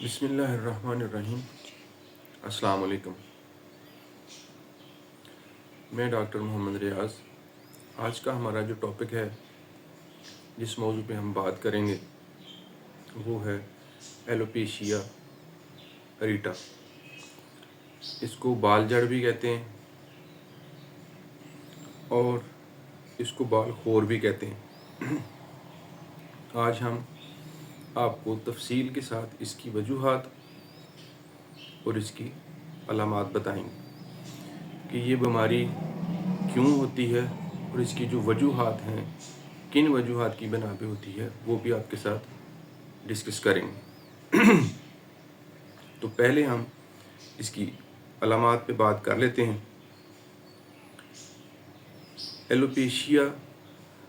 بسم اللہ الرحمن الرحیم۔ السلام علیکم، میں ڈاکٹر محمد ریاض۔ آج کا ہمارا جو ٹاپک ہے، جس موضوع پہ ہم بات کریں گے، وہ ہے ایلوپیشیا اریٹا۔ اس کو بال جڑ بھی کہتے ہیں اور اس کو بال خور بھی کہتے ہیں۔ آج ہم آپ کو تفصیل کے ساتھ اس کی وجوہات اور اس کی علامات بتائیں گے کہ یہ بیماری کیوں ہوتی ہے اور اس کی جو وجوہات ہیں، کن وجوہات کی بنا پہ ہوتی ہے، وہ بھی آپ کے ساتھ ڈسکس کریں گے۔ تو پہلے ہم اس کی علامات پہ بات کر لیتے ہیں۔ ایلوپیشیا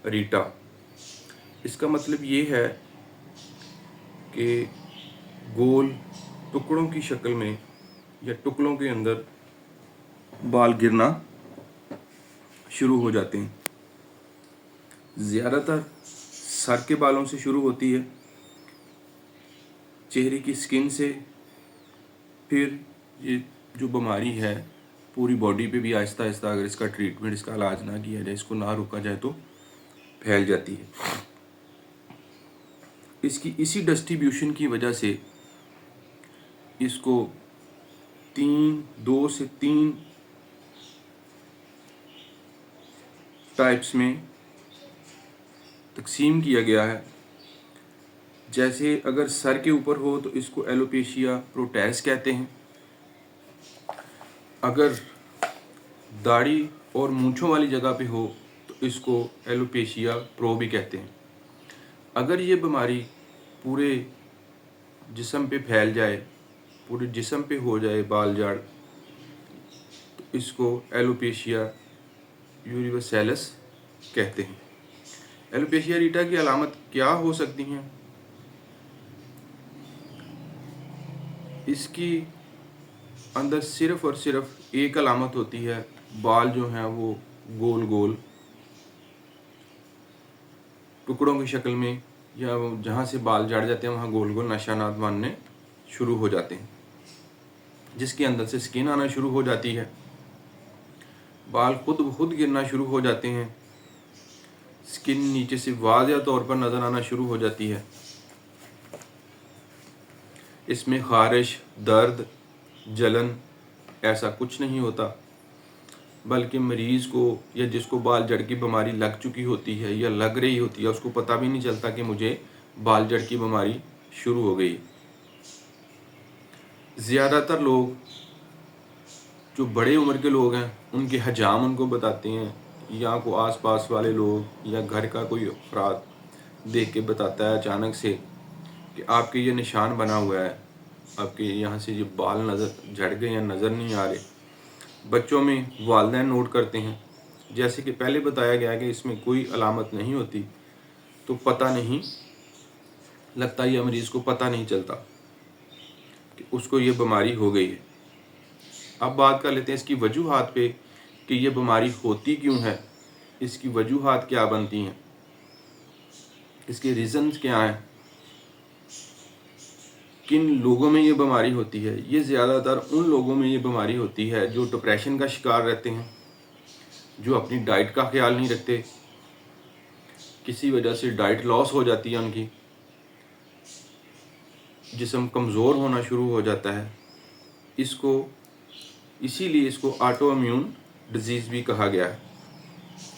اریٹا، اس کا مطلب یہ ہے کہ گول ٹکڑوں کی شکل میں یا ٹکڑوں کے اندر بال گرنا شروع ہو جاتے ہیں۔ زیادہ تر سر کے بالوں سے شروع ہوتی ہے، چہرے کی سکن سے، پھر یہ جو بیماری ہے پوری باڈی پہ بھی آہستہ آہستہ اگر اس کا ٹریٹمنٹ، اس کا علاج نہ کیا جائے، اس کو نہ روکا جائے تو پھیل جاتی ہے۔ اس کی اسی ڈسٹریبیوشن کی وجہ سے اس کو 2 سے 3 ٹائپس میں تقسیم کیا گیا ہے۔ جیسے اگر سر کے اوپر ہو تو اس کو ایلوپیشیا پروٹیز کہتے ہیں۔ اگر داڑھی اور مونچھوں والی جگہ پہ ہو تو اس کو ایلوپیشیا پرو بھی کہتے ہیں۔ اگر یہ بیماری پورے جسم پہ پھیل جائے، پورے جسم پہ ہو جائے بال جڑ، تو اس کو ایلوپیشیا یونیورسیلس کہتے ہیں۔ ایلوپیشیا اریٹا کی علامت کیا ہو سکتی ہیں؟ اس کی اندر صرف اور صرف ایک علامت ہوتی ہے، بال جو ہیں وہ گول گول ٹکڑوں کی شکل میں، یا جہاں سے بال جڑ جاتے ہیں وہاں گول گول نشانات بننے شروع ہو جاتے ہیں، جس کے اندر سے سکن آنا شروع ہو جاتی ہے، بال خود بخود گرنا شروع ہو جاتے ہیں، سکن نیچے سے واضح طور پر نظر آنا شروع ہو جاتی ہے۔ اس میں خارش، درد، جلن ایسا کچھ نہیں ہوتا، بلکہ مریض کو یا جس کو بال جڑ کی بیماری لگ چکی ہوتی ہے یا لگ رہی ہوتی ہے، اس کو پتہ بھی نہیں چلتا کہ مجھے بال جڑ کی بیماری شروع ہو گئی۔ زیادہ تر لوگ جو بڑے عمر کے لوگ ہیں، ان کے حجام ان کو بتاتے ہیں، یا کو آس پاس والے لوگ یا گھر کا کوئی افراد دیکھ کے بتاتا ہے اچانک سے کہ آپ کے یہ نشان بنا ہوا ہے، آپ کے یہاں سے یہ بال نظر جھڑ گئے یا نظر نہیں آ رہے۔ بچوں میں والدین نوٹ کرتے ہیں، جیسے کہ پہلے بتایا گیا کہ اس میں کوئی علامت نہیں ہوتی تو پتہ نہیں لگتا، یا مریض کو پتہ نہیں چلتا کہ اس کو یہ بیماری ہو گئی ہے۔ اب بات کر لیتے ہیں اس کی وجوہات پہ کہ یہ بیماری ہوتی کیوں ہے، اس کی وجوہات کیا بنتی ہیں، اس کے ریزنز کیا ہیں، کن لوگوں میں یہ بیماری ہوتی ہے۔ یہ زیادہ تر ان لوگوں میں یہ بیماری ہوتی ہے جو ڈپریشن کا شکار رہتے ہیں، جو اپنی ڈائٹ کا خیال نہیں رکھتے، کسی وجہ سے ڈائٹ لاس ہو جاتی ہے، ان کی جسم کمزور ہونا شروع ہو جاتا ہے۔ اسی لیے اس کو آٹو امیون ڈیزیز بھی کہا گیا ہے۔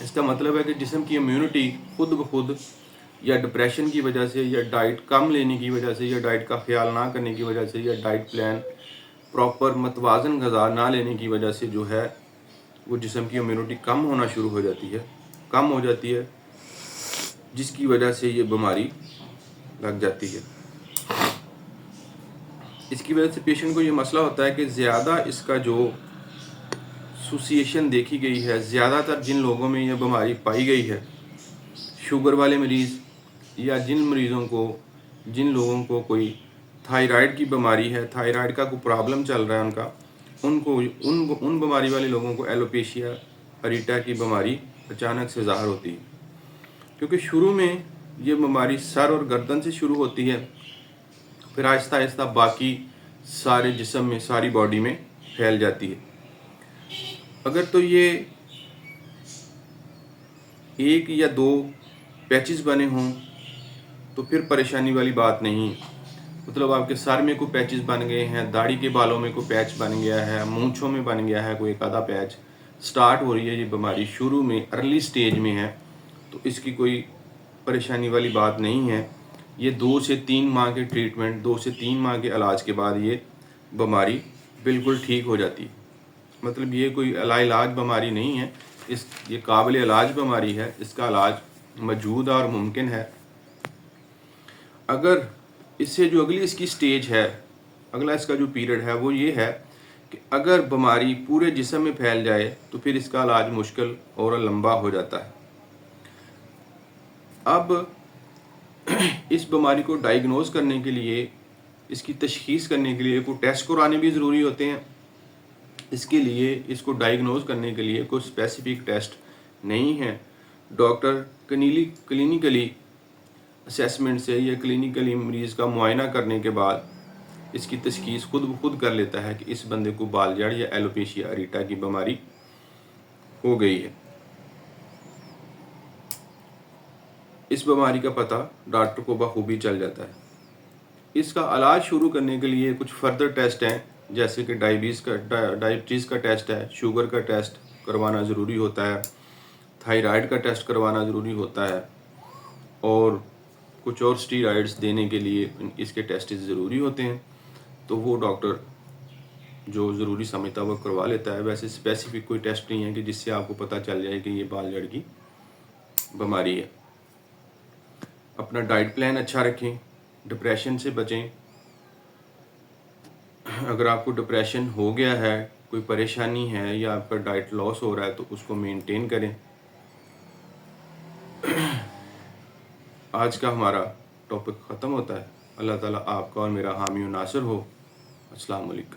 اس کا مطلب ہے کہ جسم کی امیونٹی خود بخود یا ڈپریشن کی وجہ سے، یا ڈائٹ کم لینے کی وجہ سے، یا ڈائٹ کا خیال نہ کرنے کی وجہ سے، یا ڈائٹ پلان پراپر متوازن غذا نہ لینے کی وجہ سے جو ہے وہ جسم کی امیونٹی کم ہونا شروع ہو جاتی ہے، جس کی وجہ سے یہ بیماری لگ جاتی ہے۔ اس کی وجہ سے پیشنٹ کو یہ مسئلہ ہوتا ہے کہ زیادہ اس کا جو ایسوسیشن دیکھی گئی ہے، زیادہ تر جن لوگوں میں یہ بیماری پائی گئی ہے، شوگر والے مریض، یا جن لوگوں کو کوئی تھائرائیڈ کی بیماری ہے، تھائرائیڈ کا کوئی پرابلم چل رہا ہے ان بیماری والے لوگوں کو ایلوپیشیا اریٹا کی بیماری اچانک سے ظاہر ہوتی ہے۔ کیونکہ شروع میں یہ بیماری سر اور گردن سے شروع ہوتی ہے پھر آہستہ آہستہ باقی سارے جسم میں، ساری باڈی میں پھیل جاتی ہے۔ اگر تو یہ ایک یا دو پیچز بنے ہوں تو پھر پریشانی والی بات نہیں۔ مطلب آپ کے سر میں کوئی پیچز بن گئے ہیں، داڑھی کے بالوں میں کوئی پیچ بن گیا ہے، مونچھوں میں بن گیا ہے کوئی ایک آدھا پیچ، سٹارٹ ہو رہی ہے یہ بیماری، شروع میں ارلی سٹیج میں ہے، تو اس کی کوئی پریشانی والی بات نہیں ہے۔ یہ 2 سے 3 ماہ کے ٹریٹمنٹ، 2 سے 3 ماہ کے علاج کے بعد یہ بیماری بالکل ٹھیک ہو جاتی ہے۔ مطلب یہ کوئی لاعلاج بیماری نہیں ہے، یہ قابل علاج بیماری ہے، اس کا علاج موجود اور ممکن ہے۔ اگر اس سے جو اگلی اس کی سٹیج ہے، اگلا اس کا جو پیریڈ ہے وہ یہ ہے کہ اگر بیماری پورے جسم میں پھیل جائے تو پھر اس کا علاج مشکل اور لمبا ہو جاتا ہے۔ اب اس بیماری کو ڈائیگنوز کرنے کے لیے، اس کی تشخیص کرنے کے لیے کوئی ٹیسٹ کرانے بھی ضروری ہوتے ہیں۔ اس کے لیے، اس کو ڈائیگنوز کرنے کے لیے کوئی اسپیسیفک ٹیسٹ نہیں ہے۔ ڈاکٹر کلینیکلی اسیسمنٹ سے یا کلینیکلی مریض کا معائنہ کرنے کے بعد اس کی تشخیص خود بخود کر لیتا ہے کہ اس بندے کو بال جڑ یا ایلوپیشیا اریٹا کی بیماری ہو گئی ہے۔ اس بیماری کا پتہ ڈاکٹر کو بخوبی چل جاتا ہے۔ اس کا علاج شروع کرنے کے لیے کچھ فردر ٹیسٹ ہیں، جیسے کہ ڈائبٹیز کا ٹیسٹ ہے، شوگر کا ٹیسٹ کروانا ضروری ہوتا ہے، تھائرائیڈ کا ٹیسٹ کروانا ضروری ہوتا ہے، اور کچھ اور اسٹیرائڈز دینے کے لیے اس کے ٹیسٹ ضروری ہوتے ہیں۔ تو وہ ڈاکٹر جو ضروری سمجھتا ہے وہ کروا لیتا ہے۔ ویسے اسپیسیفک کوئی ٹیسٹ نہیں ہے کہ جس سے آپ کو پتہ چل جائے کہ یہ بال جڑ کی بیماری ہے۔ اپنا ڈائٹ پلان اچھا رکھیں، ڈپریشن سے بچیں۔ اگر آپ کو ڈپریشن ہو گیا ہے، کوئی پریشانی ہے یا آپ کا ڈائٹ لاس ہو رہا ہے تو اس کو مینٹین کریں۔ آج کا ہمارا ٹاپک ختم ہوتا ہے۔ اللہ تعالیٰ آپ کا اور میرا حامی و ناصر ہو۔ السلام علیکم۔